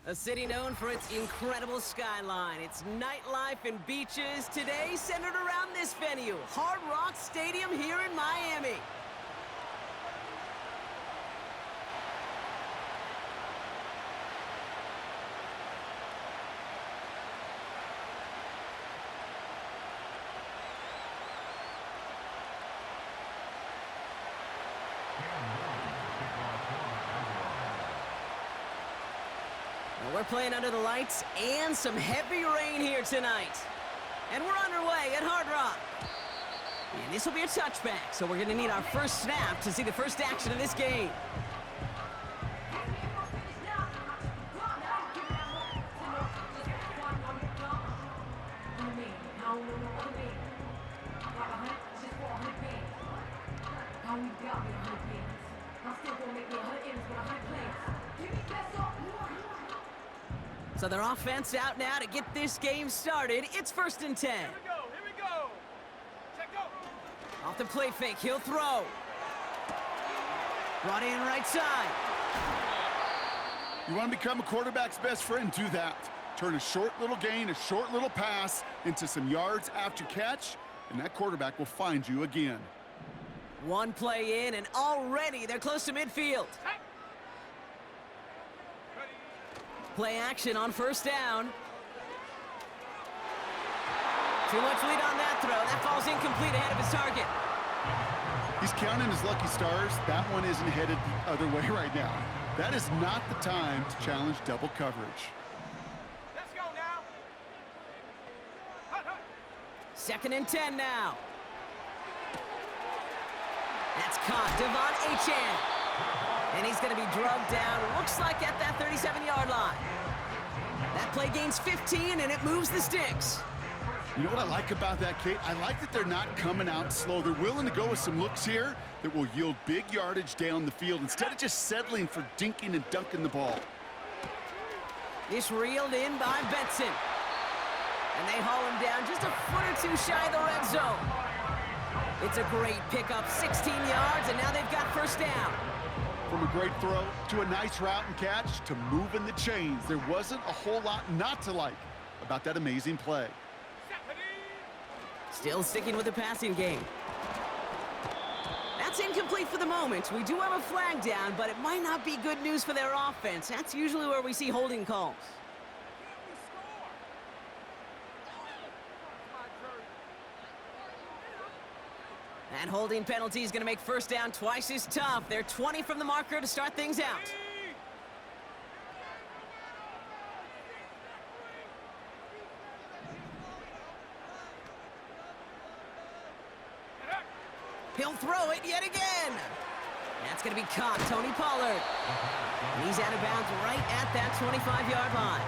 A city known for its incredible skyline, its nightlife and beaches, today centered around this venue, Hard Rock Stadium here in Miami. We're playing under the lights and some heavy rain here tonight. And we're underway at Hard Rock. And this will be a touchback, so we're going to need our first snap to see the first action of this game. So their offense out now to get this game started. It's 1st and 10. Here we go. Check go. Off the play fake, he'll throw. Brought in right side. You want to become a quarterback's best friend? Do that. Turn a short little gain, a short little pass into some yards after catch, and that quarterback will find you again. One play in, and already they're close to midfield. Hey. Play action on 1st down. Too much lead on that throw. That falls incomplete ahead of his target. He's counting his lucky stars. That one isn't headed the other way right now. That is not the time to challenge double coverage. Let's go now. 2nd and 10 now. That's caught. Devon Achane. And he's going to be drugged down, looks like at that 37-yard line. That play gains 15, and it moves the sticks. You know what I like about that, Cade? I like that they're not coming out slow. They're willing to go with some looks here that will yield big yardage down the field instead of just settling for dinking and dunking the ball. It's reeled in by Benson. And they haul him down just a foot or two shy of the red zone. It's a great pickup, 16 yards, and now they've got 1st down. From a great throw to a nice route and catch to moving the chains, there wasn't a whole lot not to like about that amazing play. Still sticking with the passing game. That's incomplete for the moment. We do have a flag down, but it might not be good news for their offense. That's usually where we see holding calls. That holding penalty is going to make 1st down twice as tough. They're 20 from the marker to start things out. He'll throw it yet again. That's going to be caught. Tony Pollard. And he's out of bounds right at that 25-yard line.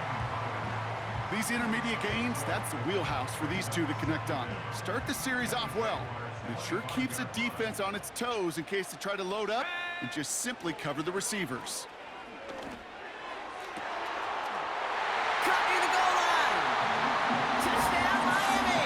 These intermediate gains, that's the wheelhouse for these two to connect on. Start the series off well. It sure keeps the defense on its toes in case they try to load up and just simply cover the receivers. Cut near the goal line. Touchdown, Miami.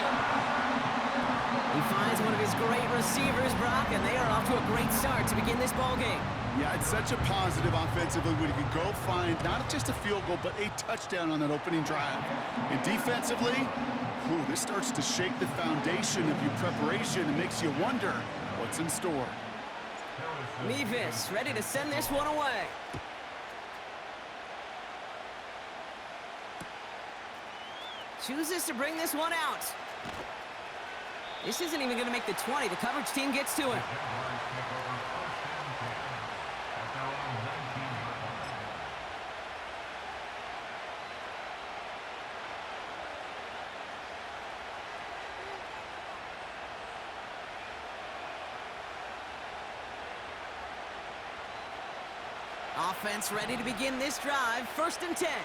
He finds one of his great receivers, Brock, and they are off to a great start to begin this ball game. Yeah, it's such a positive offensively when you can go find not just a field goal, but a touchdown on that opening drive. And defensively, ooh, this starts to shake the foundation of your preparation and makes you wonder what's in store. Mevis ready to send this one away. Chooses to bring this one out. This isn't even going to make the 20. The coverage team gets to him. Offense ready to begin this drive. 1st and 10. Hey,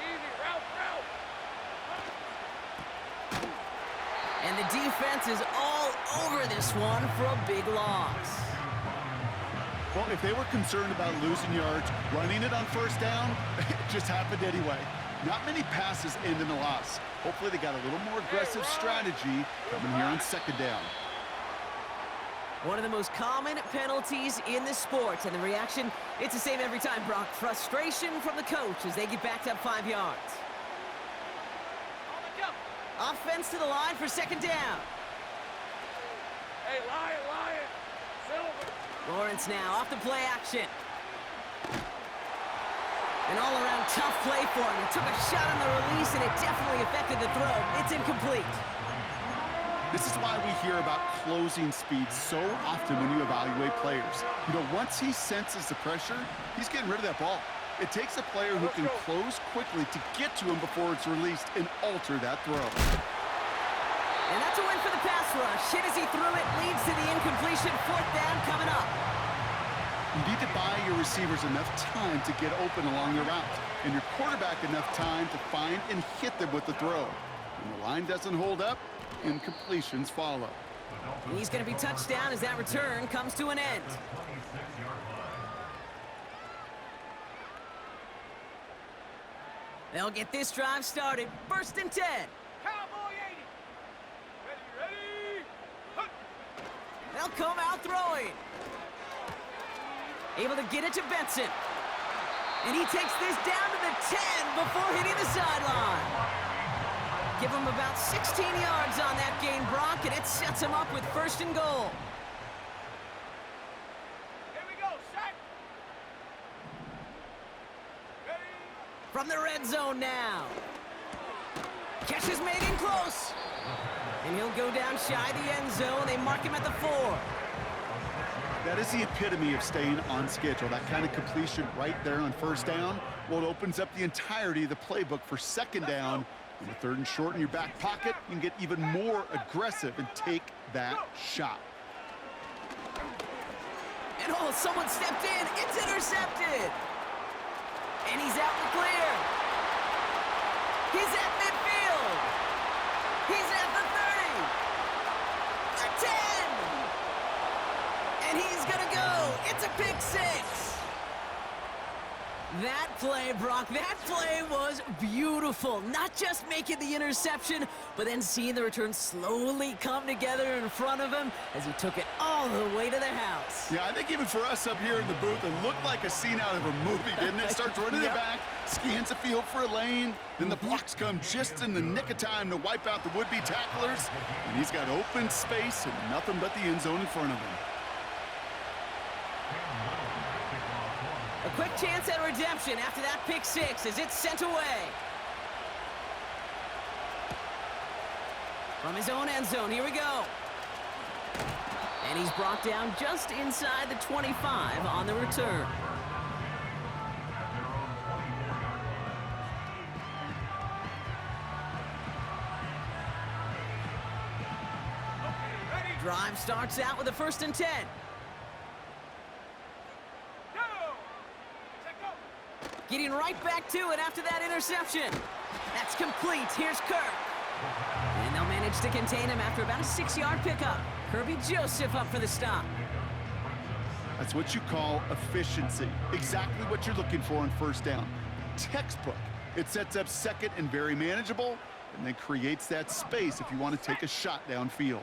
easy. Route. And the defense is all over this one for a big loss. Well, if they were concerned about losing yards, running it on 1st down, it just happened anyway. Not many passes end in a loss. Hopefully they got a little more aggressive strategy coming here on 2nd down. One of the most common penalties in the sport, and the reaction, it's the same every time, Brock. Frustration from the coach as they get backed up 5 yards. On the jump. Offense to the line for second down. Hey, Lion. Silver. Lawrence now off the play action. An all-around tough play for him. He took a shot on the release, and it definitely affected the throw. It's incomplete. This is why we hear about closing speed so often when you evaluate players. You know, once he senses the pressure, he's getting rid of that ball. It takes a player who can close quickly to get to him before it's released and alter that throw. And that's a win for the pass rush. Hit as he threw it, leads to the incompletion. Fourth down coming up. You need to buy your receivers enough time to get open along their route, and your quarterback enough time to find and hit them with the throw. When the line doesn't hold up, incompletions follow. And he's going to be touched down as that return comes to an end. They'll get this drive started. First and 10. Cowboy 80. Ready. Hunt. They'll come out throwing. Able to get it to Benson. And he takes this down to the 10 before hitting the sideline. Give him about 16 yards on that gain, Brock, and it sets him up with first and goal. Here we go, set. Ready. From the red zone now. Catch is made in close. And he'll go down shy the end zone. They mark him at the 4. That is the epitome of staying on schedule. That kind of completion right there on first down. Well, it opens up the entirety of the playbook for second down. On the third and short in your back pocket, you can get even more aggressive and take that shot. And oh, someone stepped in. It's intercepted. And he's out the clear. He's at midfield. He's at the 30. The 10. And he's going to go. It's a pick 6. That play, Brock, that play was beautiful. Not just making the interception, but then seeing the return slowly come together in front of him as he took it all the way to the house. Yeah, I think even for us up here in the booth, it looked like a scene out of a movie, didn't it? Starts running it back, scans the field for a lane, then the blocks come just in the nick of time to wipe out the would-be tacklers, and he's got open space and nothing but the end zone in front of him. A quick chance at redemption after that pick 6 as it's sent away. From his own end zone, here we go. And he's brought down just inside the 25 on the return. Drive starts out with a first and 10. Getting right back to it after that interception. That's complete. Here's Kirk. And they'll manage to contain him after about a 6-yard pickup. Kirby Joseph up for the stop. That's what you call efficiency. Exactly what you're looking for on first down. Textbook. It sets up second and very manageable, and then creates that space if you want to take a shot downfield.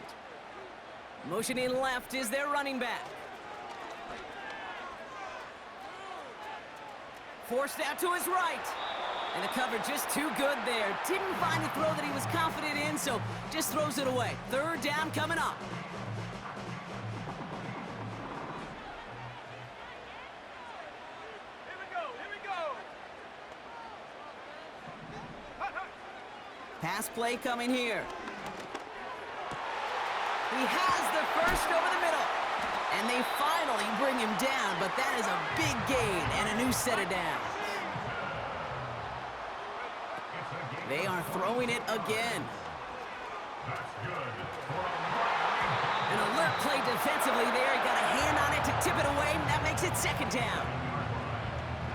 Motioning left is their running back. Forced out to his right. And the cover just too good there. Didn't find the throw that he was confident in, so just throws it away. Third down coming up. Here we go. Pass play coming here. He has the first over the middle. And they finally bring him down, but that is a big gain and a new set of downs. They are throwing it again. An alert play defensively there. He got a hand on it to tip it away, and that makes it second down.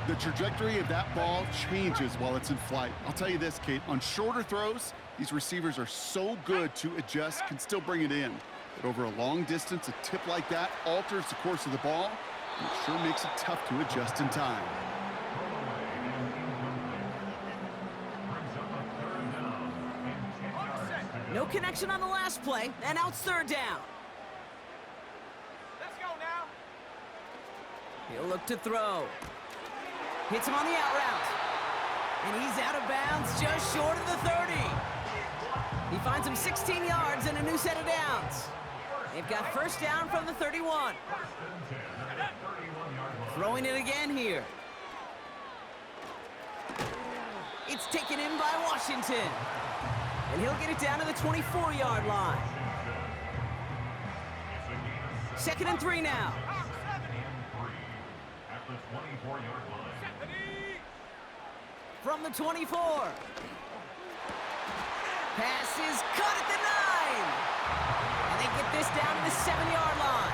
The trajectory of that ball changes while it's in flight. I'll tell you this, Kate, on shorter throws, these receivers are so good to adjust, can still bring it in. But over a long distance, a tip like that alters the course of the ball, and it sure makes it tough to adjust in time. No connection on the last play, and now it's third down. He'll look to throw. Hits him on the out route. And he's out of bounds just short of the 30. He finds him 16 yards and a new set of downs. They've got first down from the 31. Throwing it again here. It's taken in by Washington. And he'll get it down to the 24-yard line. 2nd and 3 now. From the 24. Pass is caught at the 9. And they get this down to the 7-yard line.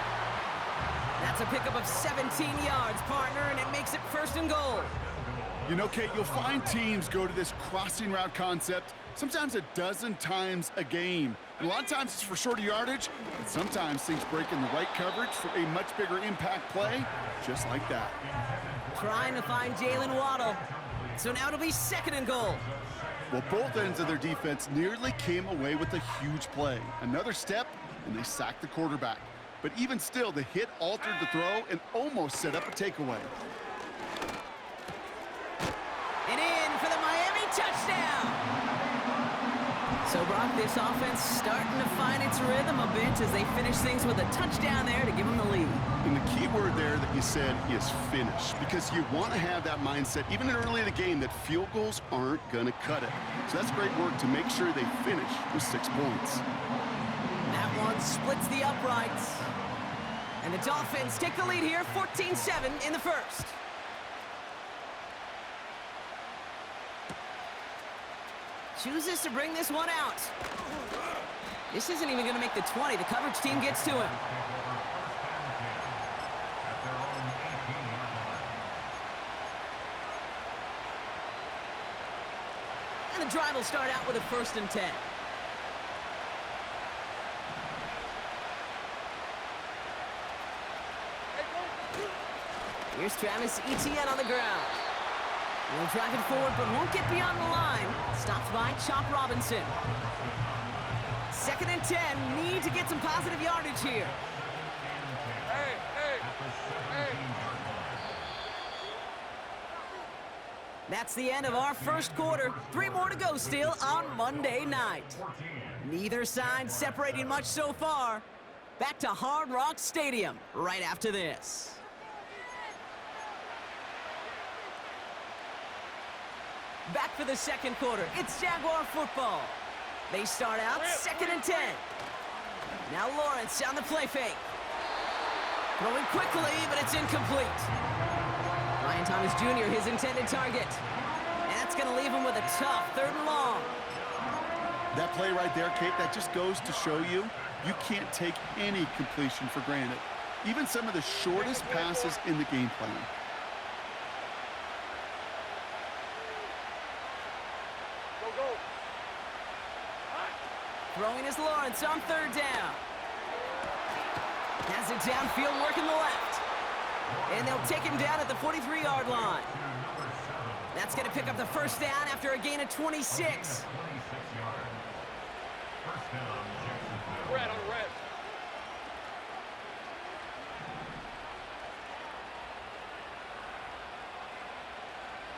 That's a pickup of 17 yards, partner, and it makes it 1st and goal. You know, Kate, you'll find teams go to this crossing route concept sometimes a dozen times a game. And a lot of times it's for shorter yardage, and sometimes things break in the right coverage for a much bigger impact play, just like that. Trying to find Jalen Waddle. So now it'll be 2nd and goal. Well, both ends of their defense nearly came away with a huge play. Another step, and they sacked the quarterback. But even still, the hit altered the throw and almost set up a takeaway. And in for the Miami touchdown. So, Brock, this offense starting to find its rhythm a bit as they finish things with a touchdown there to give them the lead. And the key word there that you said is finish, because you want to have that mindset, even early in the game, that field goals aren't going to cut it. So that's great work to make sure they finish with 6 points. That one splits the uprights. And the Dolphins take the lead here, 14-7 in the first. Chooses to bring this one out. This isn't even going to make the 20. The coverage team gets to him. And the drive will start out with a 1st and 10. Here's Travis Etienne on the ground. He'll drive it forward, but won't get beyond the line. Stopped by Chop Robinson. 2nd and 10. Need to get some positive yardage here. That's the end of our first quarter. 3 more to go still on Monday night. Neither side separating much so far. Back to Hard Rock Stadium right after this. Back for the 2nd quarter. It's Jaguar football. They start out 2nd and 10. Now Lawrence on the play fake. Throwing quickly, but it's incomplete. Ryan Thomas Jr., his intended target. And that's going to leave him with a tough 3rd and long. That play right there, Kate, that just goes to show you can't take any completion for granted. Even some of the shortest passes in the game plan. Throwing is Lawrence on 3rd down. Has it downfield, working the left. And they'll take him down at the 43-yard line. That's going to pick up the 1st down after a gain of 26. Red on red.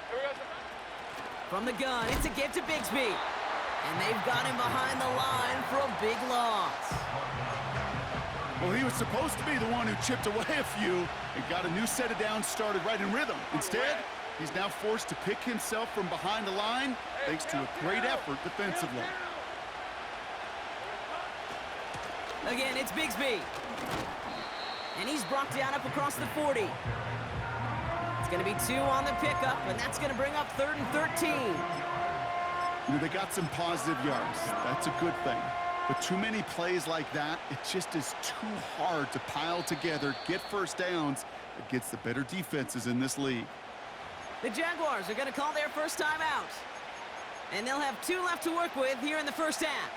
Here we go. From the gun, it's a give to Bigsby. And they've got him behind the line for a big loss. Well, he was supposed to be the one who chipped away a few and got a new set of downs started right in rhythm. Instead, he's now forced to pick himself from behind the line thanks to a great effort defensively. Again, it's Bigsby. And he's brought down up across the 40. It's going to be 2 on the pickup, and that's going to bring up 3rd and 13. You know, they got some positive yards. That's a good thing. But too many plays like that, it just is too hard to pile together, get 1st downs against the better defenses in this league. The Jaguars are going to call their first time out. And they'll have 2 left to work with here in the 1st half.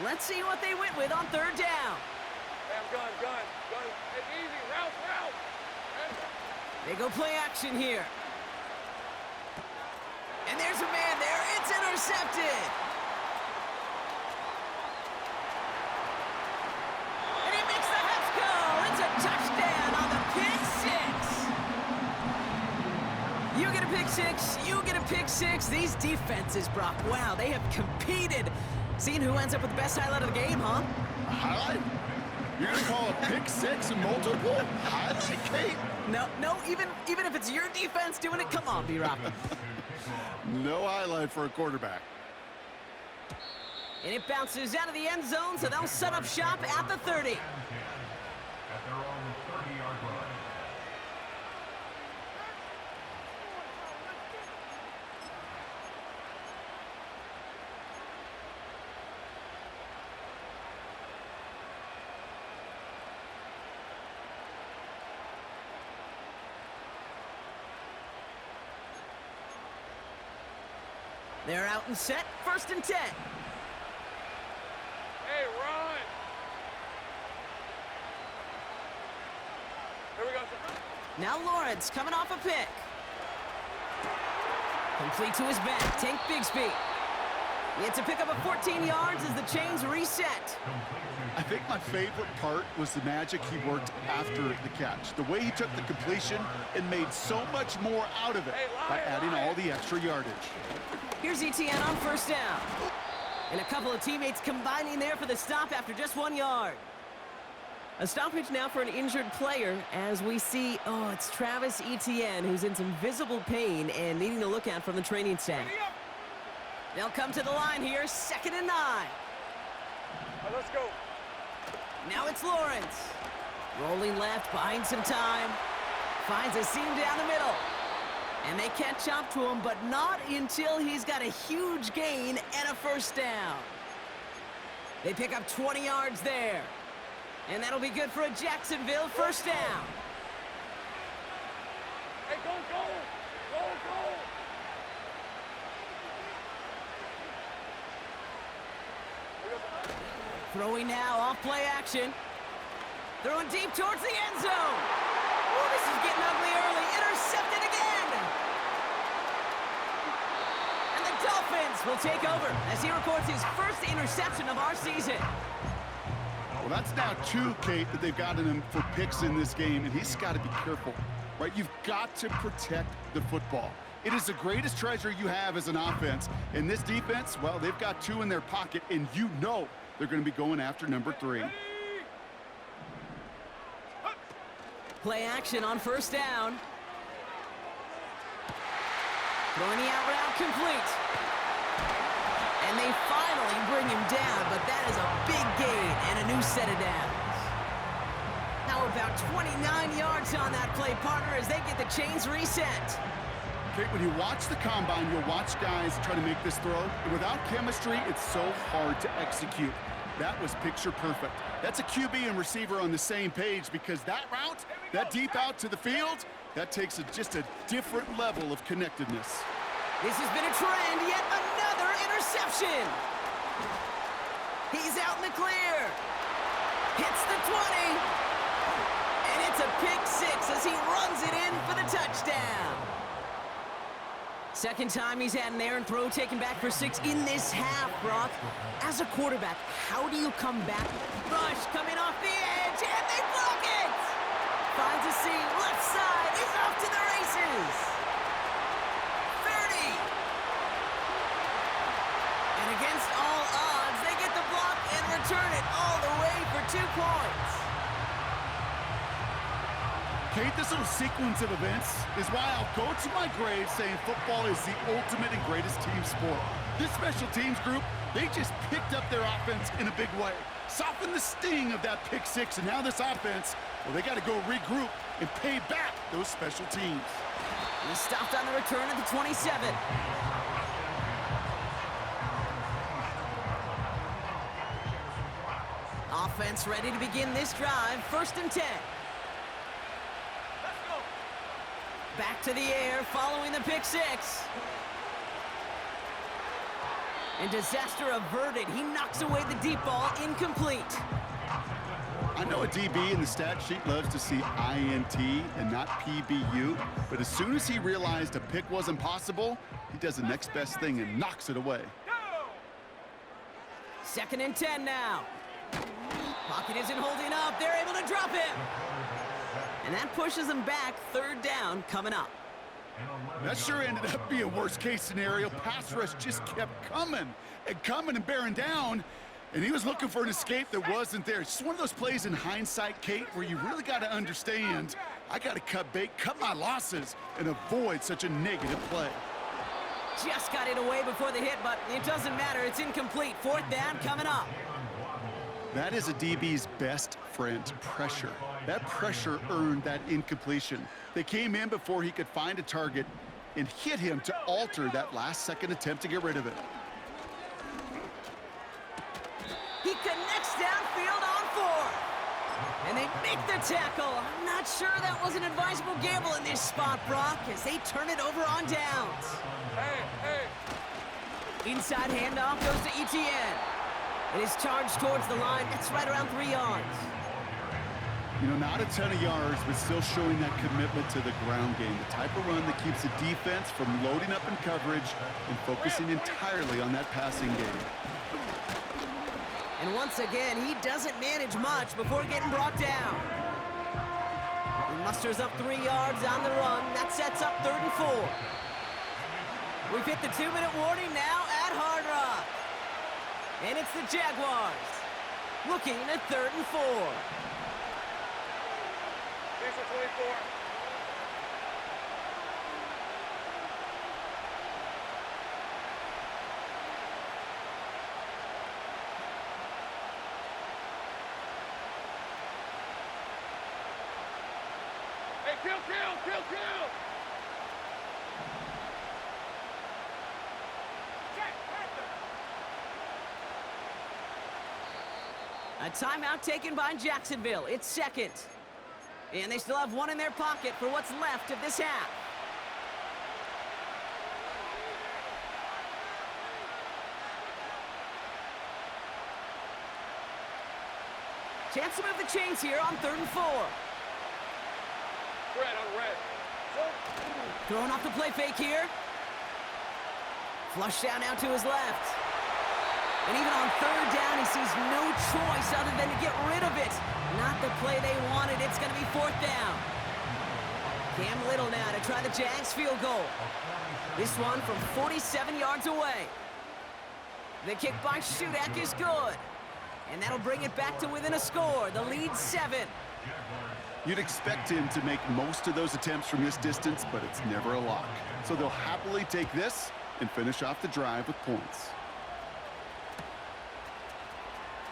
Let's see what they went with on 3rd down. Gun. It's easy. Route. They go play action here. And there's a man there. It's intercepted. And he makes the Hets go. It's a touchdown on the pick six. You get a pick six. You get a pick six. These defenses, Brock, wow, they have competed. Seeing who ends up with the best highlight of the game, huh? A highlight? You're going to call a pick six a multiple highlight, Cade? No, even if it's your defense doing it, come on, B-Rob. No highlight for a quarterback. And it bounces out of the end zone, so they'll set up shop at the 30. At their own 30-yard line. They're out and set, 1st and 10. Hey, run! Here we go, sir. Now Lawrence coming off a pick. Complete to his back, Tank Bigsby. It's a pickup of 14 yards as the chains reset. I think my favorite part was the magic he worked after the catch. The way he took the completion and made so much more out of it by adding all the extra yardage. Here's Etienne on 1st down. And a couple of teammates combining there for the stop after just 1 yard. A stoppage now for an injured player as we see, it's Travis Etienne who's in some visible pain and needing to look at from the training staff. They'll come to the line here, 2nd and 9. All right, let's go. Now it's Lawrence. Rolling left, buying some time. Finds a seam down the middle. And they catch up to him, but not until he's got a huge gain and a 1st down. They pick up 20 yards there. And that'll be good for a Jacksonville 1st down. Hey, go! Throwing now, off play action. Throwing deep towards the end zone. Oh, this is getting ugly early. Intercepted again. And the Dolphins will take over as he records his 1st interception of our season. Well, that's now 2, Kate, that they've gotten him for picks in this game, and he's got to be careful, right? You've got to protect the football. It is the greatest treasure you have as an offense. And this defense, well, they've got 2 in their pocket, and you know they're going to be going after number 3. Play action on 1st down. Throwing the out route complete. And they finally bring him down, but that is a big gain and a new set of downs. Now about 29 yards on that play, partner, as they get the chains reset. Kate, when you watch the combine, you'll watch guys try to make this throw. And without chemistry, it's so hard to execute. That was picture perfect. That's a QB and receiver on the same page because that route, that deep out to the field, that takes just a different level of connectedness. This has been a trend, yet another interception. He's out in the clear. Hits the 20. And it's a pick six as he runs it in for the touchdown. 2nd time he's had an errant throw taken back for 6 in this half, Brock. As a quarterback, how do you come back? Rush coming off the edge, and they block it! Finds a seam, left side, he's off to the races! 30! And against all odds, they get the block and return it all the way for 2 points. Kate, this little sequence of events is why I'll go to my grave saying football is the ultimate and greatest team sport. This special teams group, they just picked up their offense in a big way. Softened the sting of that pick six, and now this offense, well, they got to go regroup and pay back those special teams. He stopped on the return at the 27. Offense ready to begin this drive, 1st and 10. Back to the air following the pick six. And disaster averted. He knocks away the deep ball, incomplete. I know a DB in the stat sheet loves to see INT and not PBU, but as soon as he realized a pick wasn't possible, he does the next best thing and knocks it away. 2nd and 10 now. Pocket isn't holding up. They're able to drop him. And that pushes them back. 3rd down coming up. That sure ended up being a worst-case scenario. Pass rush just kept coming and bearing down, and he was looking for an escape that wasn't there. It's just one of those plays in hindsight, Kate, where you really got to understand, I got to cut bait, cut my losses, and avoid such a negative play. Just got it away before the hit, but it doesn't matter. It's incomplete. 4th down coming up. That is a DB's best friend, pressure. That pressure earned that incompletion. They came in before he could find a target and hit him to alter that last-second attempt to get rid of it. He connects downfield on 4. And they make the tackle. I'm not sure that was an advisable gamble in this spot, Brock, as they turn it over on downs. Hey. Inside handoff goes to Etienne. It is charged towards the line. That's right around 3 yards. You know, not a ton of yards, but still showing that commitment to the ground game. The type of run that keeps the defense from loading up in coverage and focusing entirely on that passing game. And once again, he doesn't manage much before getting brought down. He musters up 3 yards on the run. That sets up 3rd and 4. We've hit the 2-minute warning now at Hard Rock. And it's the Jaguars looking at 3rd and 4. These are 24. Hey, kill! Check, A timeout taken by Jacksonville. It's 2nd. And they still have 1 in their pocket for what's left of this half. Chance to move the chains here on 3rd and 4. Red on red. Throwing off the play fake here. Flush down now to his left. And even on 3rd down, he sees no choice other than to get rid of it. Not the play they wanted. It's going to be 4th down. Cam Little now to try the Jags field goal. This one from 47 yards away. The kick by Shudak is good. And that'll bring it back to within a score. The lead 7. You'd expect him to make most of those attempts from this distance, but it's never a lock. So they'll happily take this and finish off the drive with points.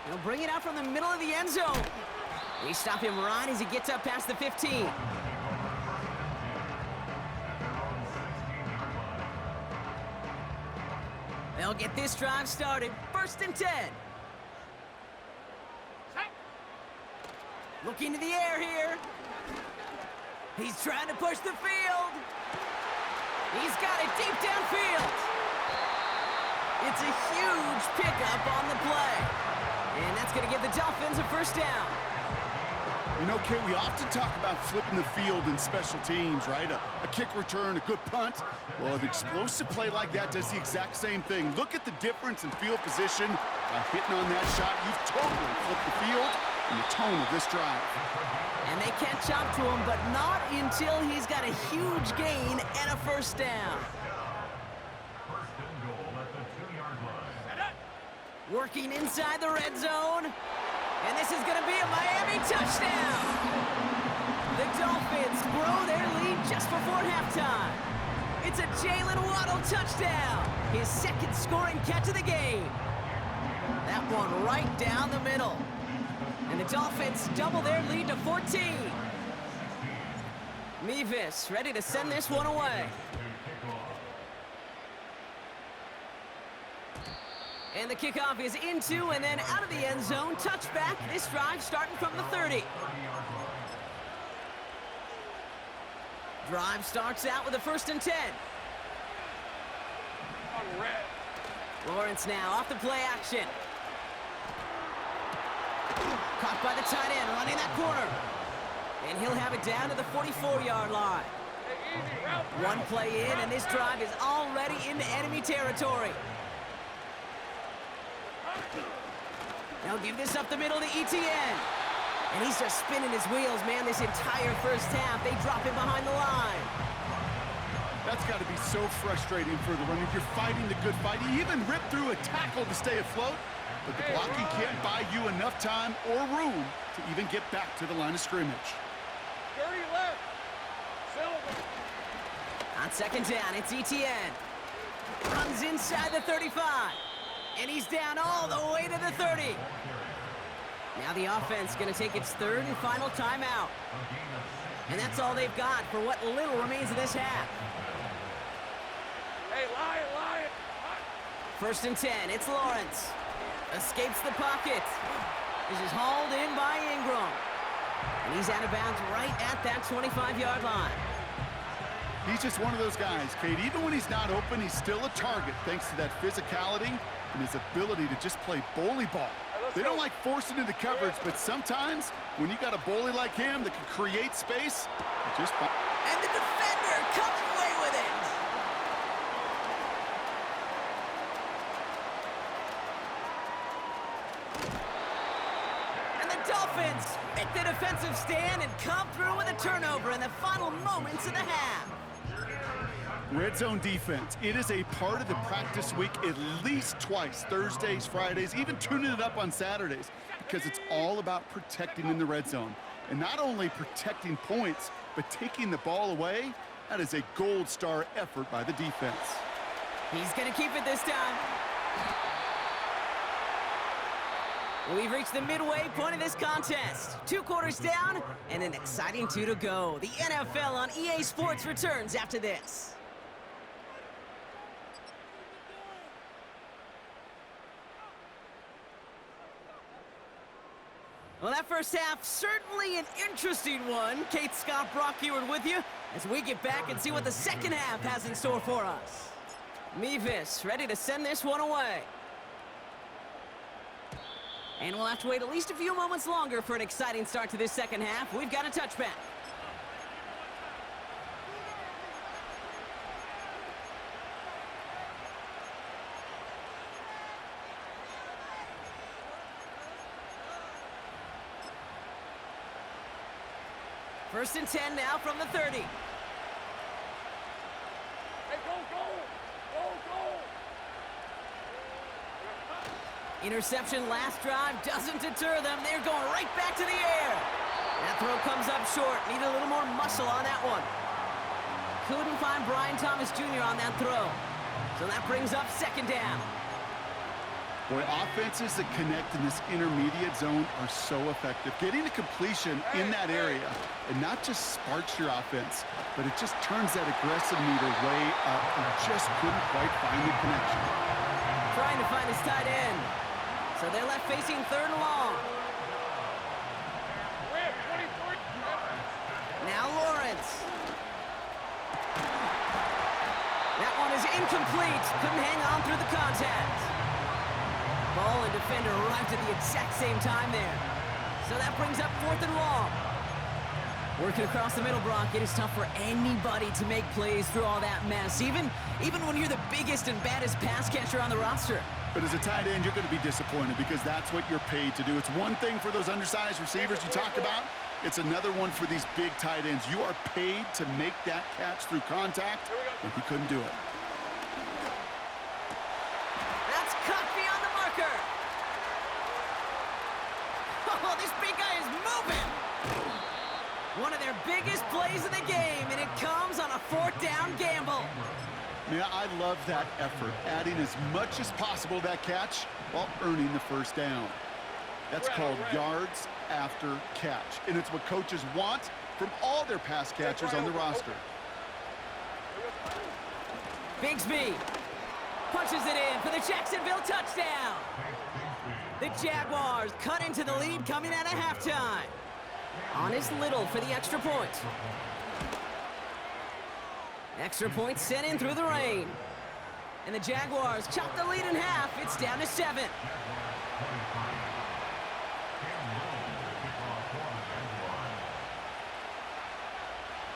He'll bring it out from the middle of the end zone. They stop him right as he gets up past the 15. They'll get this drive started. 1st and 10. Looking to the air here. He's trying to push the field. He's got it deep downfield. It's a huge pickup on the play. And that's going to give the Dolphins a 1st down. You know, Kate, we often talk about flipping the field in special teams, right? A kick return, a good punt. Well, an explosive play like that does the exact same thing. Look at the difference in field position. By hitting on that shot, you've totally flipped the field and the tone of this drive. And they catch up to him, but not until he's got a huge gain and a 1st down. Working inside the red zone. And this is going to be a Miami touchdown. The Dolphins grow their lead just before halftime. It's a Jalen Waddle touchdown. His 2nd scoring catch of the game. That one right down the middle. And the Dolphins double their lead to 14. Mevis ready to send this one away. And the kickoff is into and then out of the end zone. Touchback. This drive starting from the 30. Drive starts out with a 1st and 10. On red. Lawrence now off the play action. Caught by the tight end, running that corner. And he'll have it down to the 44-yard line. Hey, easy, route. One play in, and this drive is already into enemy territory. They'll give this up the middle to ETN. And he's just spinning his wheels, man, this entire first half. They drop him behind the line. That's got to be so frustrating for the runner. You're fighting the good fight. He even ripped through a tackle to stay afloat, but the blocking can't buy you enough time or room to even get back to the line of scrimmage. 30 left. Silver. On second down, it's ETN. Runs inside the 35. And he's down all the way to the 30. Now the offense going to take its third and final timeout. And that's all they've got for what little remains of this half. Hey, Lion. First and 10, it's Lawrence. Escapes the pocket. This is hauled in by Ingram. And he's out of bounds right at that 25-yard line. He's just one of those guys, Cade. Even when he's not open, he's still a target thanks to that physicality and his ability to just play bully ball. They don't like forcing into coverage, but sometimes when you got a bully like him that can create space, just... And the defender comes away with it. And the Dolphins make the defensive stand and come through with a turnover in the final moments of the half. Red zone defense, it is a part of the practice week at least twice, Thursdays, Fridays, even tuning it up on Saturdays, because it's all about protecting in the red zone. And not only protecting points, but taking the ball away. That is a gold star effort by the defense. He's going to keep it this time. We've reached the midway point of this contest. 2 quarters down and an exciting 2 to go. The NFL on EA Sports returns after this. Well, that first half, certainly an interesting one. Kate Scott, Brock Ewart with you as we get back and see what the second half has in store for us. Mevis ready to send this one away. And we'll have to wait at least a few moments longer for an exciting start to this second half. We've got a touchback. First and 10 now from the 30. Hey, go. Interception last drive doesn't deter them. They're going right back to the air. That throw comes up short. Need a little more muscle on that one. Couldn't find Brian Thomas Jr. on that throw. So that brings up second down. Boy, offenses that connect in this intermediate zone are so effective. Getting a completion in that area, and not just sparks your offense, but it just turns that aggressive meter way up and just couldn't quite find the connection. Trying to find his tight end. So they're left facing third and long. Red, 23. Now Lawrence. That one is incomplete. Couldn't hang on through the contact. Ball and defender arrived at the exact same time there. So that brings up fourth and long. Working across the middle, Brock, it is tough for anybody to make plays through all that mess, even when you're the biggest and baddest pass catcher on the roster. But as a tight end, you're going to be disappointed because that's what you're paid to do. It's one thing for those undersized receivers you talk about. It's another one for these big tight ends. You are paid to make that catch through contact, and he couldn't do it. That's cut beyond the marker. Oh, this big guy is moving. One of their biggest plays of the game, and it comes on a fourth down gamble. Man, I love that effort, adding as much as possible to that catch while earning the first down. That's called yards after catch, and it's what coaches want from all their pass catchers on the roster. Bigsby punches it in for the Jacksonville touchdown. The Jaguars cut into the lead coming out of halftime. Honest Little for the extra point. Extra point sent in through the rain. And the Jaguars chop the lead in half. It's down to 7.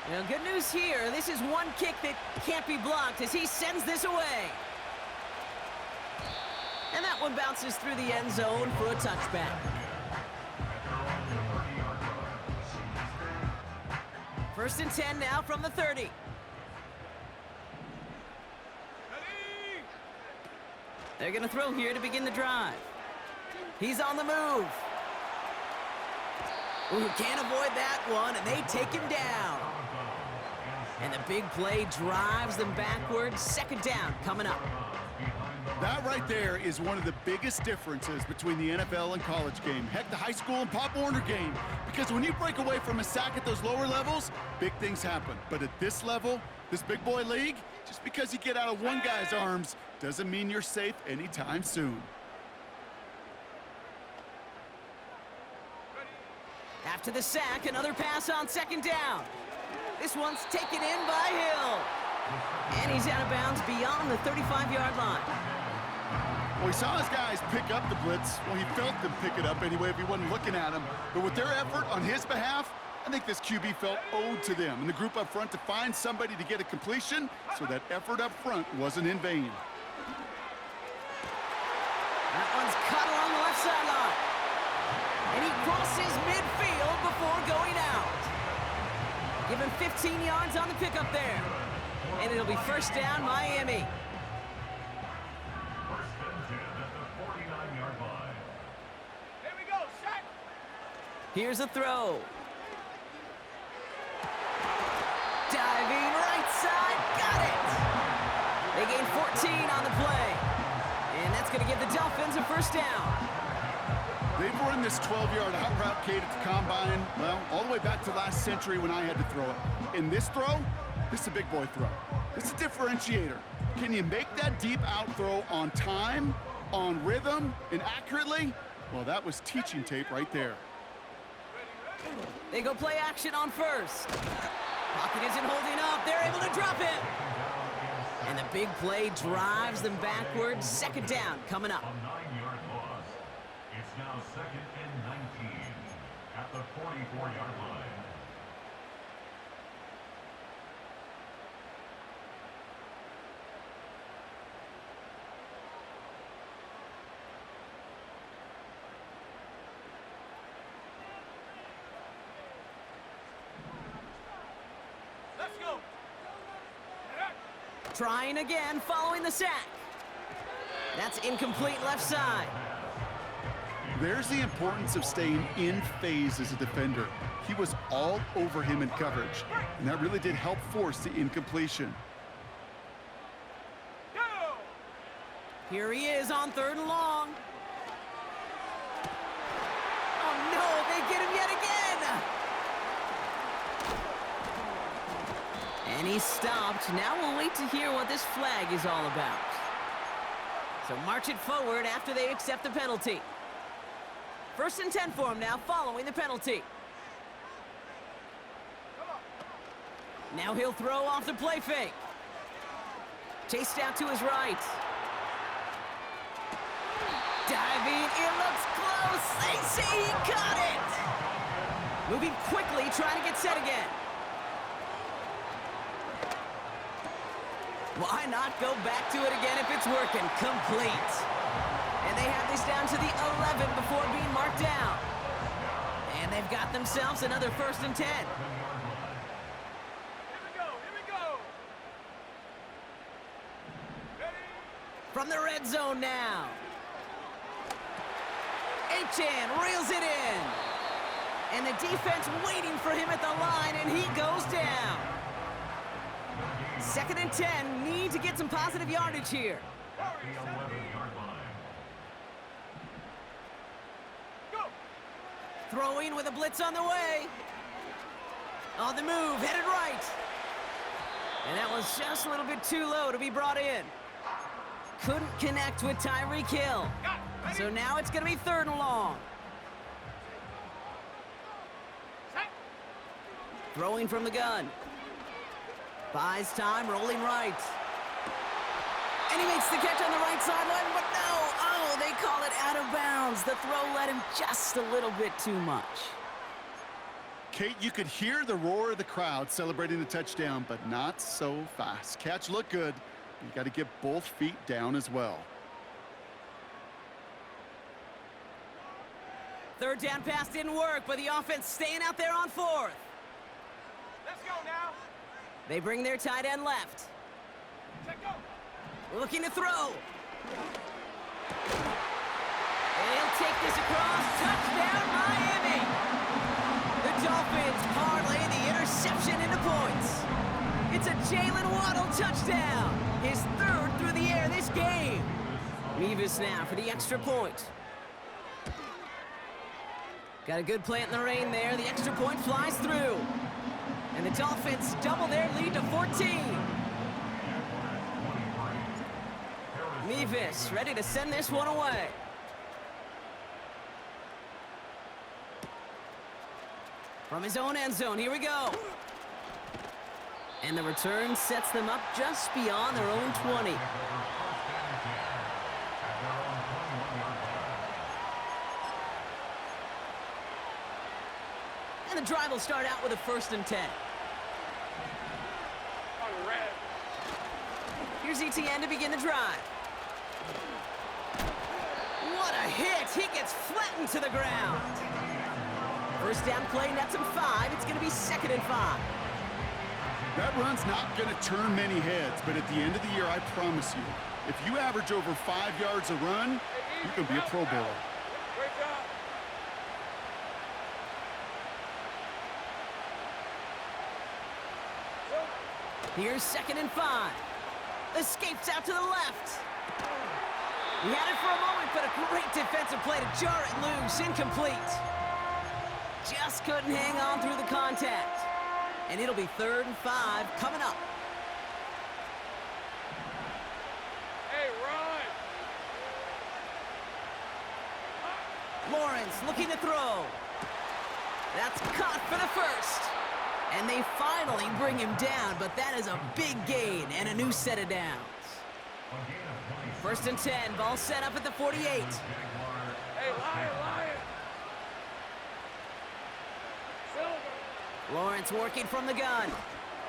Now, good news here. This is one kick that can't be blocked as he sends this away. And that one bounces through the end zone for a touchback. First and 10 now from the 30. They're going to throw here to begin the drive. He's on the move. Ooh, can't avoid that one, and they take him down. And the big play drives them backwards. Second down coming up. That right there is one of the biggest differences between the NFL and college game. Heck, the high school and Pop Warner game. Because when you break away from a sack at those lower levels, big things happen. But at this level, this big boy league, just because you get out of one guy's arms doesn't mean you're safe anytime soon. After the sack, another pass on second down. This one's taken in by Hill. And he's out of bounds beyond the 35-yard line. Well, he saw his guys pick up the blitz. Well, he felt them pick it up anyway if he wasn't looking at him. But with their effort on his behalf, I think this QB felt owed to them and the group up front to find somebody to get a completion, so that effort up front wasn't in vain. That one's cut along the left sideline. And he crosses midfield before going out. Give him 15 yards on the pickup there. And it'll be first down, Miami. First and 10 at the 49-yard line. Here we go, set. Here's a throw. Diving right side, got it. They gain 14 on the play. And that's going to give the Dolphins a first down. They've run this 12-yard out route, Cade, at the combine, well, all the way back to last century when I had to throw it. In this throw, this is a big boy throw. This is a differentiator. Can you make that deep out throw on time, on rhythm, and accurately? Well, that was teaching tape right there. They go play action on first. Pocket isn't holding up. They're able to drop it. And the big play drives them backwards. Second down coming up. A 9-yard loss. It's now second and 19 at the 44-yard line. Let's go. Trying again following the sack. That's incomplete left side. There's the importance of staying in phase as a defender. He was all over him in coverage, and that really did help force the incompletion. Go. Here he is on third and long. Oh no, they get him yet again. And he's stopped. Now we'll wait to hear what this flag is all about. So march it forward after they accept the penalty. First and 10 for him now, following the penalty. Now he'll throw off the play fake. Chased out to his right. Diving, it looks close. They say he caught it. Moving quickly, trying to get set again. Why not go back to it again if it's working? Complete. And they have this down to the 11 before being marked down. And they've got themselves another first and 10. Here we go. Here we go. Ready. From the red zone now. Achan reels it in. And the defense waiting for him at the line, and he goes down. Second and 10, need to get some positive yardage here. At the 11-yard line. Go. Throwing with a blitz on the way. On the move, headed right. And that was just a little bit too low to be brought in. Couldn't connect with Tyreek Hill. So now it's going to be third and long. Set. Throwing from the gun. Buys time, rolling right. And he makes the catch on the right sideline, but no. Oh, they call it out of bounds. The throw led him just a little bit too much. Kate, you could hear the roar of the crowd celebrating the touchdown, but not so fast. Catch looked good. You got to get both feet down as well. Third down pass didn't work, but the offense staying out there on fourth. Let's go now. They bring their tight end left. Check go. Looking to throw. They'll take this across. Touchdown, Miami. The Dolphins parlay the interception into points. It's a Jalen Waddle touchdown. His third through the air this game. Mevis now for the extra point. Got a good plant in the rain there. The extra point flies through. And the Dolphins double their lead to 14. Mevis ready to send this one away. From his own end zone, here we go. And the return sets them up just beyond their own 20. And the drive will start out with a 1st and 10. On red. Here's ETN to begin the drive. What a hit! He gets flattened to the ground. First down play, nets him 5. It's going to be 2nd and 5. That run's not going to turn many heads, but at the end of the year, I promise you, if you average over 5 yards a run, you can be a Pro Bowler. Great job. Here's 2nd and 5. Escapes out to the left. He had it for a moment, but a great defensive play to jar it loose. Incomplete. Just couldn't hang on through the contact. And it'll be 3rd and 5 coming up. Hey, run. Lawrence looking to throw. That's caught for the first. And they finally bring him down, but that is a big gain and a new set of downs. 1st and 10, ball set up at the 48. Hey, Lion. Silver. Lawrence working from the gun.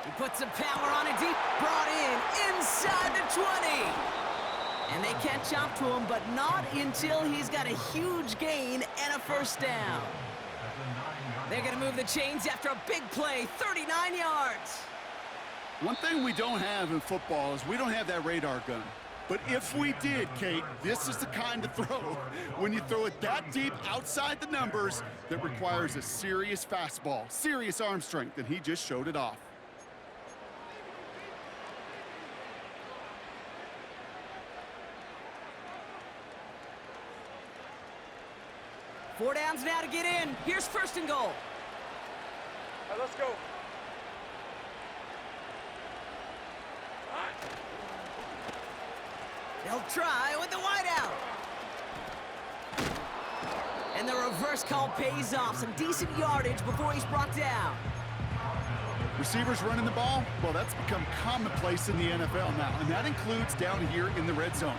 He puts some power on it deep, brought in inside the 20. And they catch up to him, but not until he's got a huge gain and a 1st down. They're going to move the chains after a big play, 39 yards. One thing we don't have in football is we don't have that radar gun. But if we did, Kate, this is the kind of throw, when you throw it that deep outside the numbers, that requires a serious fastball, serious arm strength, and he just showed it off. Four downs now to get in. Here's 1st and goal. Hey, let's go. They'll try with the wideout. And the reverse call pays off. Some decent yardage before he's brought down. Receivers running the ball, well, that's become commonplace in the NFL now, and that includes down here in the red zone.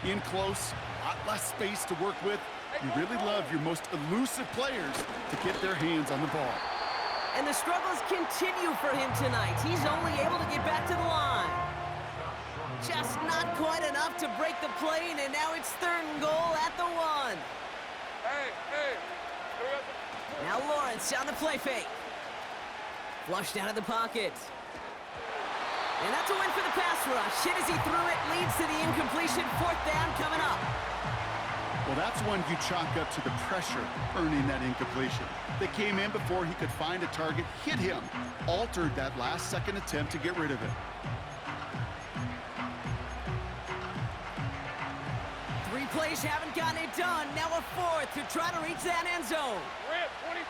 In close, a lot less space to work with. You really love your most elusive players to get their hands on the ball. And the struggles continue for him tonight. He's only able to get back to the line. Just not quite enough to break the plane, and now it's 3rd and goal at the 1. Hey. Now Lawrence on the play fake. Flushed out of the pocket. And that's a win for the pass rush. Hit as he threw it, leads to the incompletion. 4th down coming up. Well, that's one you chalk up to the pressure earning that incompletion. They came in before he could find a target, hit him, altered that last-second attempt to get rid of it. 3 plays haven't gotten it done. Now a 4th to try to reach that end zone. Red, 23.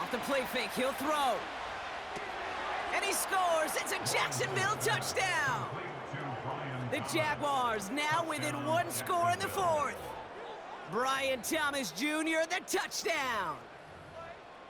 Off the play fake, he'll throw. And he scores. It's a Jacksonville touchdown. The Jaguars now within 1 score in the 4th. Brian Thomas Jr., the touchdown.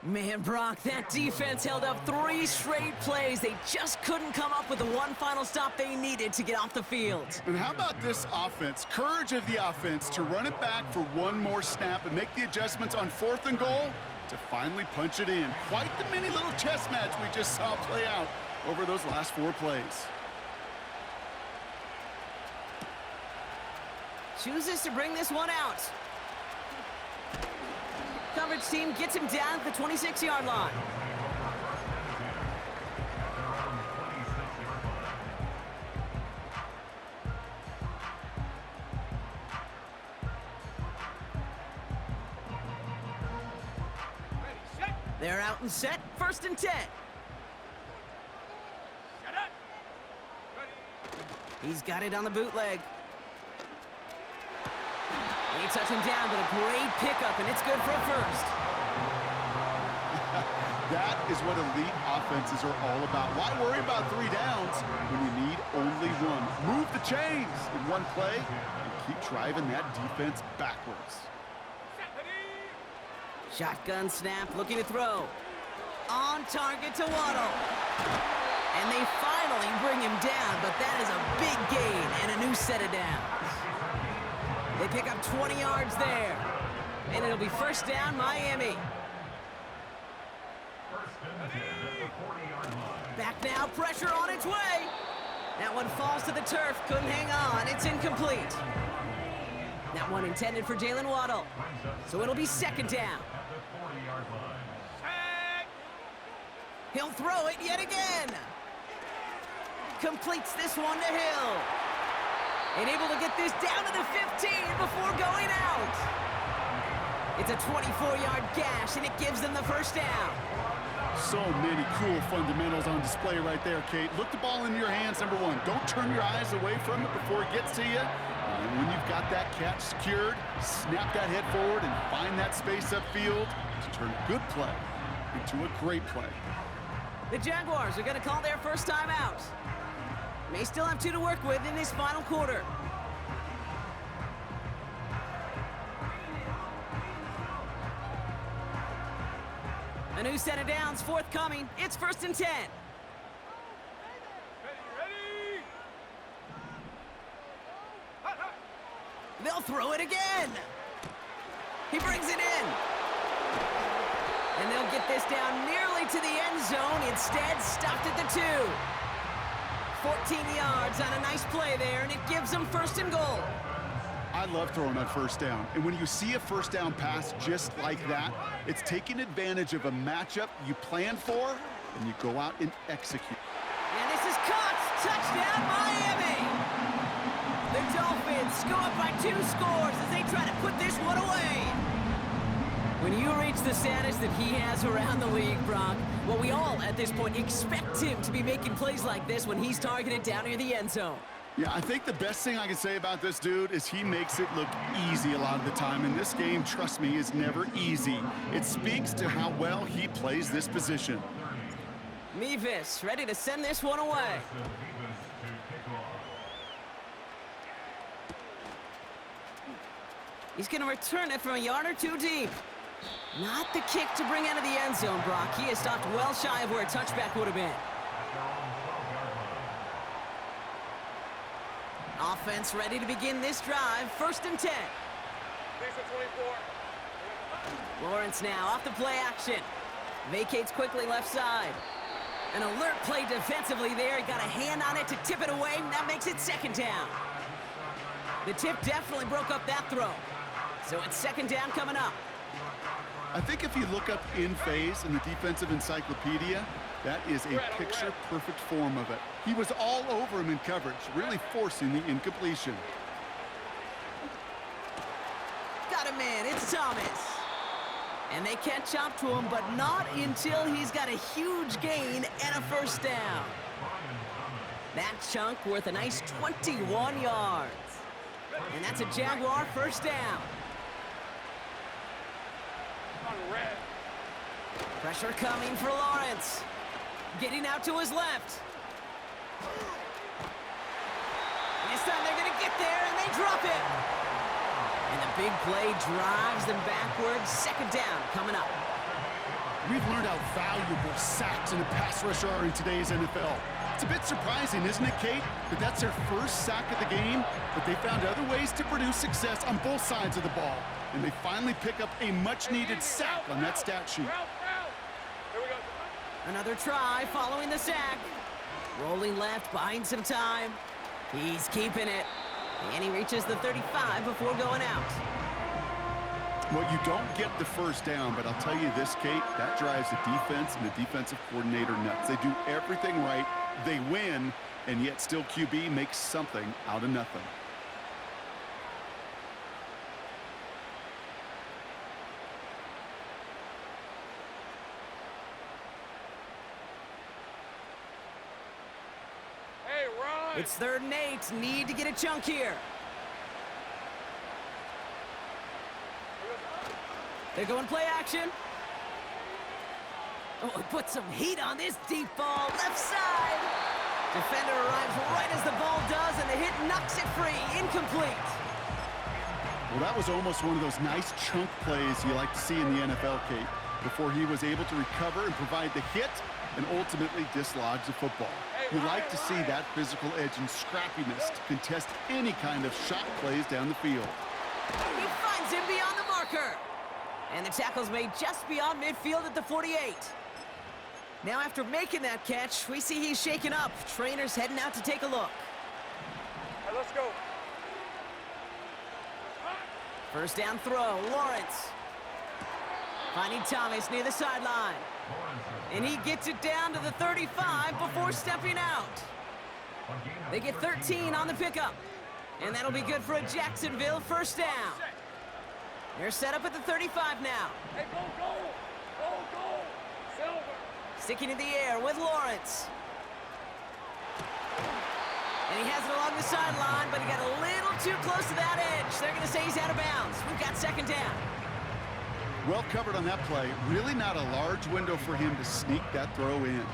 Man, Brock, that defense held up 3 straight plays. They just couldn't come up with the one final stop they needed to get off the field. And how about this offense? Courage of the offense to run it back for one more snap and make the adjustments on 4th and goal. to finally punch it in. Quite the mini little chess match we just saw play out over those last 4 plays. Chooses to bring this one out. Coverage team gets him down at the 26-yard line. They're out and set, 1st and 10. He's got it on the bootleg. They touch him down, but a great pickup, and it's good for a first. That is what elite offenses are all about. Why worry about 3 downs when you need only 1? Move the chains in 1 play and keep driving that defense backwards. Shotgun snap, looking to throw. On target to Waddle. And they finally bring him down, but that is a big gain and a new set of downs. They pick up 20 yards there. And it'll be 1st down, Miami. Back now, pressure on its way. That one falls to the turf, couldn't hang on. It's incomplete. That one intended for Jalen Waddle. So it'll be 2nd down. He'll throw it yet again. Completes this one to Hill. And able to get this down to the 15 before going out. It's a 24-yard gash, and it gives them the 1st down. So many cool fundamentals on display right there, Cade. Look the ball in your hands, number 1. Don't turn your eyes away from it before it gets to you. And when you've got that catch secured, snap that head forward and find that space upfield to turn a good play into a great play. The Jaguars are going to call their 1st time out. May still have 2 to work with in this final quarter. A new set of downs forthcoming. It's 1st and 10. Ready? They'll throw it again. He brings it in. And they'll get this down nearly to the end zone. Instead, stopped at the 2. 14 yards on a nice play there, and it gives them 1st and goal. I love throwing on 1st down. And when you see a 1st down pass just like that, it's taking advantage of a matchup you plan for, and you go out and execute. And this is caught. Touchdown, Miami. The Dolphins go up by 2 scores as they try to put this one away. When you reach the status that he has around the league, Brock, well, we all at this point expect him to be making plays like this when he's targeted down near the end zone. Yeah, I think the best thing I can say about this dude is he makes it look easy a lot of the time. And this game, trust me, is never easy. It speaks to how well he plays this position. Mevis ready to send this one away. He's going to return it from a yard or 2 deep. Not the kick to bring out of the end zone, Brock. He is stopped well shy of where a touchback would have been. Offense ready to begin this drive. 1st and 10. Lisa 24. Lawrence now off the play action. Vacates quickly left side. An alert play defensively there. He got a hand on it to tip it away. That makes it 2nd down. The tip definitely broke up that throw. So it's 2nd down coming up. I think if you look up in phase in the defensive encyclopedia, that is a picture-perfect form of it. He was all over him in coverage, really forcing the incompletion. Got him in. It's Thomas. And they catch up to him, but not until he's got a huge gain and a 1st down. That chunk worth a nice 21 yards. And that's a Jaguar 1st down. Red. Pressure coming for Lawrence. Getting out to his left. And this time they're going to get there, and they drop it. And the big play drives them backwards. 2nd down coming up. We've learned how valuable sacks in a pass rush are in today's NFL. It's a bit surprising, isn't it, Kate, that that's their 1st sack of the game, but they found other ways to produce success on both sides of the ball. and they finally pick up a much-needed sack on that stat sheet. Route. Here we go. Another try following the sack. Rolling left, buying some time. He's keeping it. And he reaches the 35 before going out. Well, you don't get the first down, but I'll tell you this, Kate, that drives the defense and the defensive coordinator nuts. They do everything right. They win, and yet still QB makes something out of nothing. Hey, Ron. It's 3rd and 8. Need to get a chunk here. They're going play action. Oh, put some heat on this deep ball. Left side. Defender arrives right as the ball does, and the hit knocks it free. Incomplete. Well, that was almost one of those nice chunk plays you like to see in the NFL, Kate, before he was able to recover and provide the hit and ultimately dislodge the football. You like to see that physical edge and scrappiness to contest any kind of shot plays down the field. He finds him beyond the marker. And the tackle's made just beyond midfield at the 48. Now after making that catch, we see he's shaken up. Trainer's heading out to take a look. Hey, let's go. First down throw, Lawrence. Finding Thomas near the sideline. And he gets it down to the 35 before stepping out. They get 13 on the pickup. And that'll be good for a Jacksonville first down. They're set up at the 35 now. Hey, go. Silver. Sticking in the air with Lawrence. And he has it along the sideline, but he got a little too close to that edge. They're going to say he's out of bounds. We've got 2nd down. Well covered on that play. Really not a large window for him to sneak that throw in.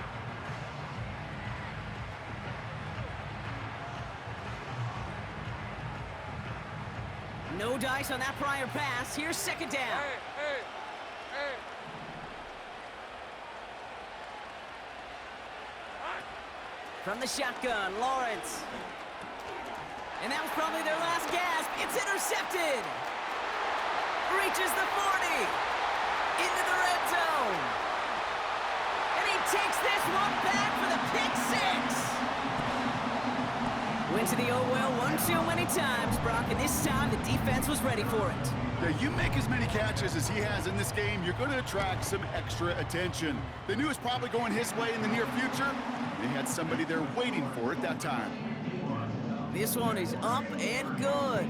No dice on that prior pass. Here's 2nd down. Hey. From the shotgun, Lawrence. And that was probably their last gasp. It's intercepted. Reaches the 40. Into the red zone. And he takes this one back for the pick 6. Went to the oh well one too many times, Brock, and this time the defense was ready for it. Yeah, you make as many catches as he has in this game, you're going to attract some extra attention. They knew it was probably going his way in the near future. They had somebody there waiting for it that time. This one is up and good.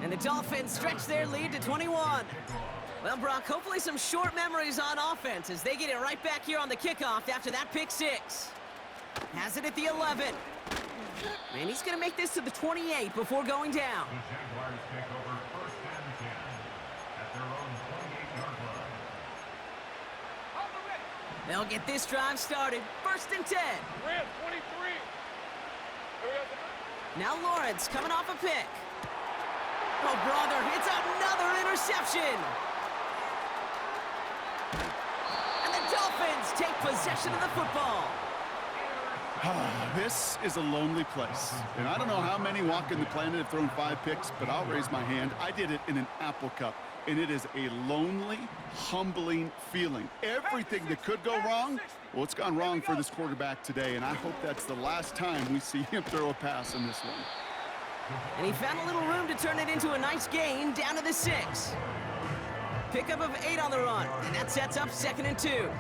And the Dolphins stretch their lead to 21. Well, Brock, hopefully some short memories on offense as they get it right back here on the kickoff after that pick 6. Has it at the 11. And he's going to make this to the 28 before going down. The Jaguars take over 1st and 10 at their own 28-yard line. They'll get this drive started. 1st and 10. Red 23. Here we go. Now Lawrence coming off a pick. Oh, brother, it's another interception. And the Dolphins take possession of the football. This is a lonely place. And I don't know how many walking the planet have thrown 5 picks, but I'll raise my hand. I did it in an Apple Cup. And it is a lonely, humbling feeling. Everything that could go wrong, well, it's gone wrong for this quarterback today. And I hope that's the last time we see him throw a pass in this one. And he found a little room to turn it into a nice gain down to the 6. Pickup of 8 on the run. And that sets up 2nd and 2.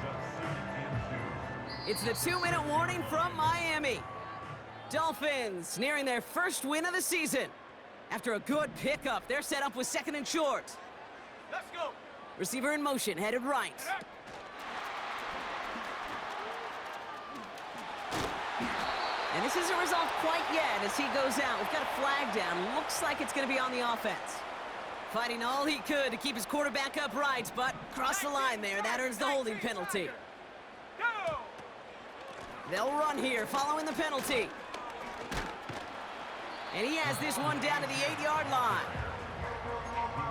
It's the 2-minute warning from Miami. Dolphins nearing their first win of the season. After a good pickup, they're set up with 2nd and short. Let's go. Receiver in motion, headed right. And this isn't resolved quite yet as he goes out. We've got a flag down. Looks like it's going to be on the offense. Fighting all he could to keep his quarterback upright, but crossed the line there. That earns the holding penalty. Go. They'll run here following the penalty. And he has this one down to the 8-yard line.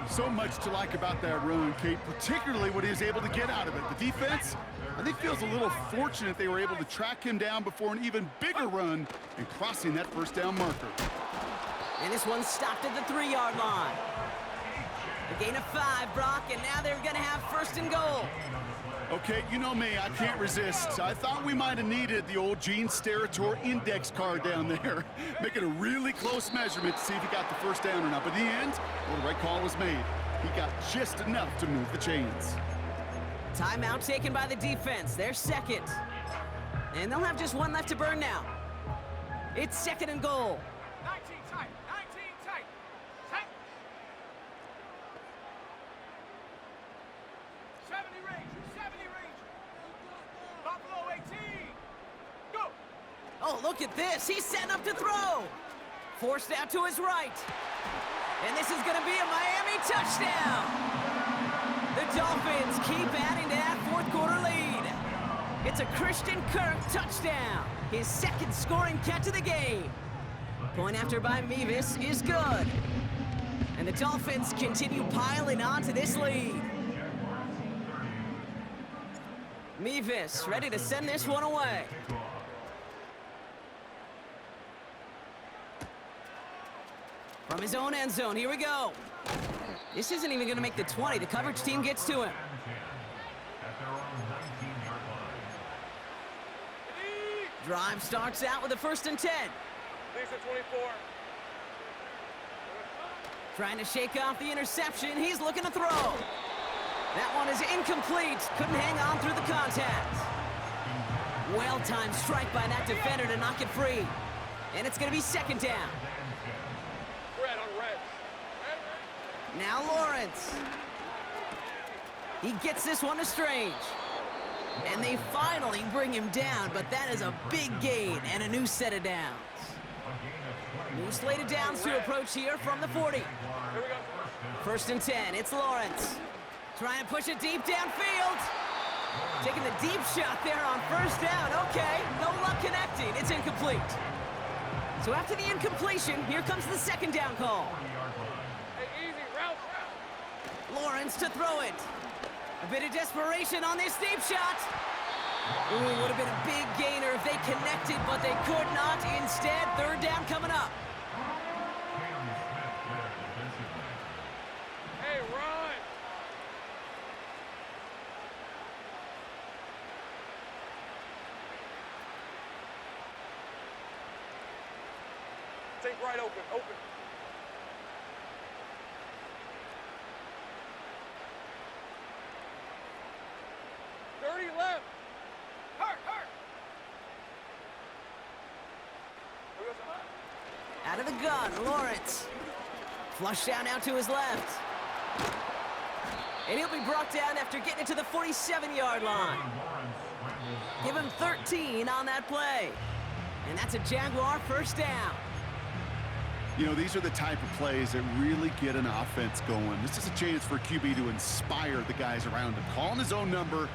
So much to like about that run, Kate, particularly what he was able to get out of it. The defense, I think, feels a little fortunate they were able to track him down before an even bigger run and crossing that 1st down marker. And this one stopped at the 3-yard line. Gain of 5, Brock, and now they're going to have first and goal. Okay, you know me, I can't resist. I thought we might have needed the old Gene Steratore index card down there. Make it a really close measurement to see if he got the first down or not. But in the end, well, the right call was made. He got just enough to move the chains. Timeout taken by the defense. They're second. And they'll have just one left to burn now. It's second and goal. 19 tight, 19 tight. Tight. 70 Ranger, 70 Ranger. Buffalo 18. Go. Oh, look at this. He's setting up to throw. Forced out to his right. And this is going to be a Miami touchdown. The Dolphins keep adding to that fourth quarter lead. It's a Christian Kirk touchdown. His second scoring catch of the game. Point after by Mevis is good. And the Dolphins continue piling on to this lead. Mevis ready to send this one away. From his own end zone, here we go. This isn't even going to make the 20. The coverage team gets to him. Drive starts out with a 1st and 10. Lisa 24. Trying to shake off the interception. He's looking to throw. That one is incomplete. Couldn't hang on through the contact. Well-timed strike by that defender to knock it free. And it's going to be second down. Red on red. Red. Now Lawrence. He gets this one to Strange. And they finally bring him down, but that is a big gain and a new set of downs. New slate of downs to approach here from the 40. Here we go. 1st and 10, it's Lawrence. Trying to push it deep downfield. Taking the deep shot there on 1st down. Okay, no luck connecting. It's incomplete. So after the incompletion, here comes the 2nd down call. Hey, easy, route. Lawrence to throw it. A bit of desperation on this deep shot. Ooh, would have been a big gainer if they connected, but they could not. Instead, 3rd down coming up. Hey, run. Take right open, open. Left. Hurt, hurt. Out of the gun, Lawrence. Flush down out to his left. And he'll be brought down after getting it to the 47-yard line. Give him 13 on that play. And that's a Jaguar 1st down. You know, these are the type of plays that really get an offense going. This is a chance for QB to inspire the guys around him. Calling his own number,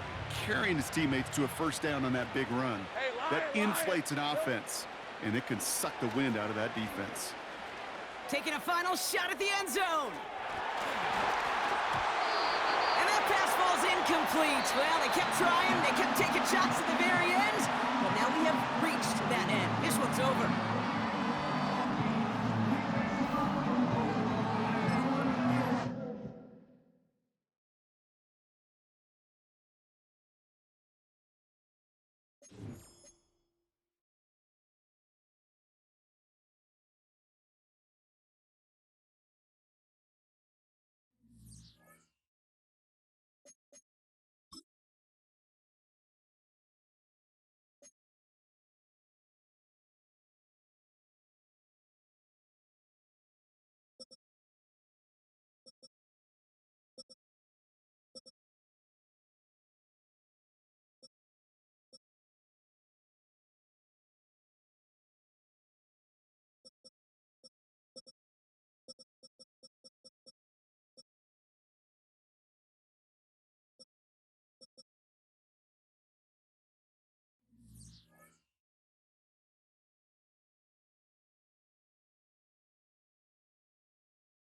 carrying his teammates to a 1st down on that big run. That inflates an offense, and it can suck the wind out of that defense. Taking a final shot at the end zone. And that pass falls incomplete. Well, they kept trying. They kept taking shots at the very end. But now we have reached that end. This one's over.